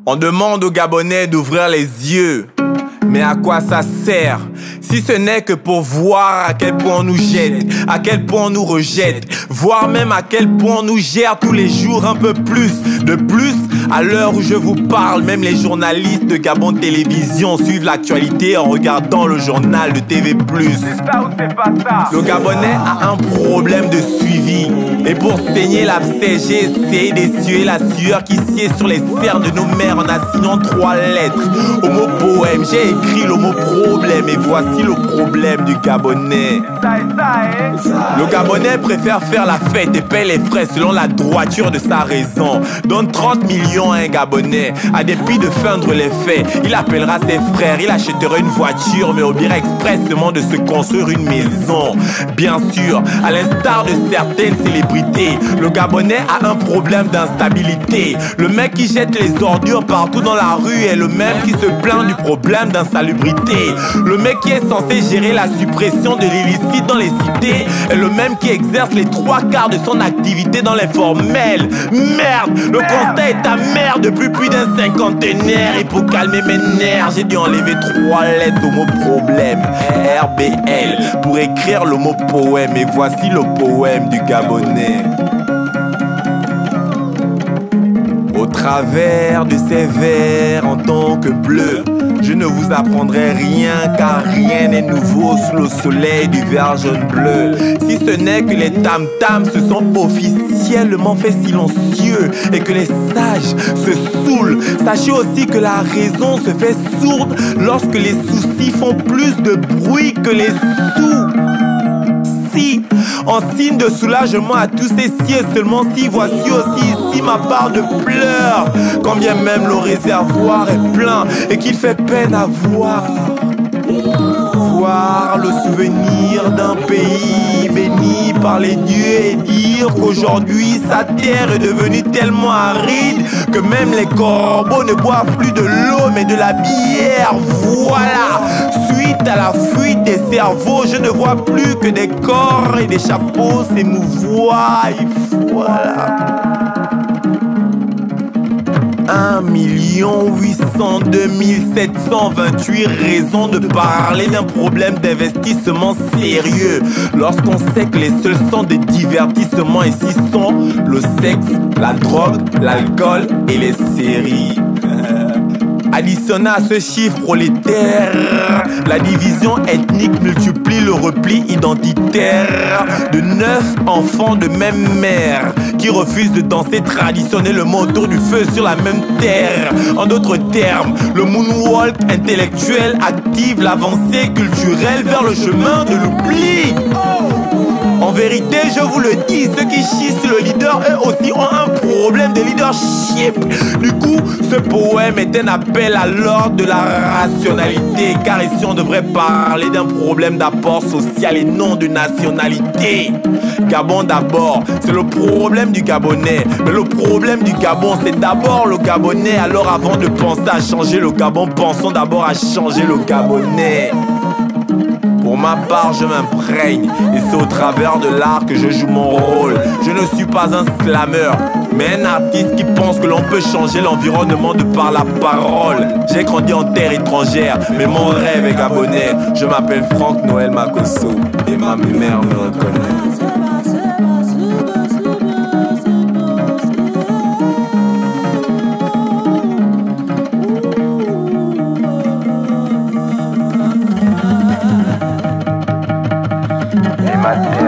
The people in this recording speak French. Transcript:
On demande aux Gabonais d'ouvrir les yeux. Mais à quoi ça sert? Si ce n'est que pour voir à quel point on nous jette, à quel point on nous rejette, voire même à quel point on nous gère tous les jours un peu plus. De plus, à l'heure où je vous parle, même les journalistes de Gabon Télévision suivent l'actualité en regardant le journal de TV+. C'est ça ou c'est pas ça? Le Gabonais a un problème de suivi. Et pour saigner l'abcès, j'ai essayé d'essuyer la sueur qui sied sur les cernes de nos mères en assignant 3 lettres au mot poème. J'ai écrit le mot problème et voici le problème du Gabonais. Le Gabonais préfère faire la fête et paie les frais selon la droiture de sa raison. Donne 30 millions à un Gabonais, à dépit de feindre les faits. Il appellera ses frères, il achètera une voiture, mais oubliera expressément de se construire une maison. Bien sûr, à l'instar de certaines célébrités, le Gabonais a un problème d'instabilité. Le mec qui jette les ordures partout dans la rue est le même qui se plaint du problème d'insalubrité. Le mec qui est censé gérer la suppression de l'illicite dans les cités est le même qui exerce les 3/4 de son activité dans l'informel. Merde, le constat est amer depuis plus d'un cinquantenaire. Et pour calmer mes nerfs, j'ai dû enlever 3 lettres au mot problème, RBL, pour écrire le mot poème. Et voici le poème du Gabonais. Au travers de ces vers en tant que bleu, je ne vous apprendrai rien car rien n'est nouveau sous le soleil du vert jaune bleu. Si ce n'est que les tam-tams se sont officiellement fait silencieux et que les sages se saoulent, sachez aussi que la raison se fait sourde lorsque les soucis font plus de bruit que les sous. En signe de soulagement à tous ces cieux, seulement si voici aussi ici ma part de pleurs. Quand bien même le réservoir est plein et qu'il fait peine à voir le souvenir d'un pays béni par les dieux et dire qu'aujourd'hui sa terre est devenue tellement aride que même les corbeaux ne boivent plus de l'eau mais de la bière. Voilà, suite à la fuite des cerveaux, je ne vois plus que des corps et des chapeaux s'émouvoir. Voilà. 1 802 728 raisons de parler d'un problème d'investissement sérieux lorsqu'on sait que les seuls sons de divertissement ici sont le sexe, la drogue, l'alcool et les séries. Additionnez à ce chiffre prolétaire, la division ethnique multiplie le repli identitaire de 9 enfants de même mère qui refusent de danser traditionnellement autour du feu sur la même terre. En d'autres termes, le moonwalk intellectuel active l'avancée culturelle vers le chemin de l'oubli. En vérité, je vous le dis, ceux qui chient sur le leader, eux aussi ont un problème de leadership. Du coup, ce poème est un appel à l'ordre de la rationalité, car ici on devrait parler d'un problème d'apport social et non de nationalité. Gabon d'abord, c'est le problème du Gabonais. Mais le problème du Gabon, c'est d'abord le Gabonais. Alors avant de penser à changer le Gabon, pensons d'abord à changer le Gabonais. Pour ma part, je m'imprègne et c'est au travers de l'art que je joue mon rôle. Je ne suis pas un slammer, mais un artiste qui pense que l'on peut changer l'environnement de par la parole. J'ai grandi en terre étrangère, mais mon rêve est gabonais. Je m'appelle Franck Noël Makosso et ma mère me reconnaît. Ma terre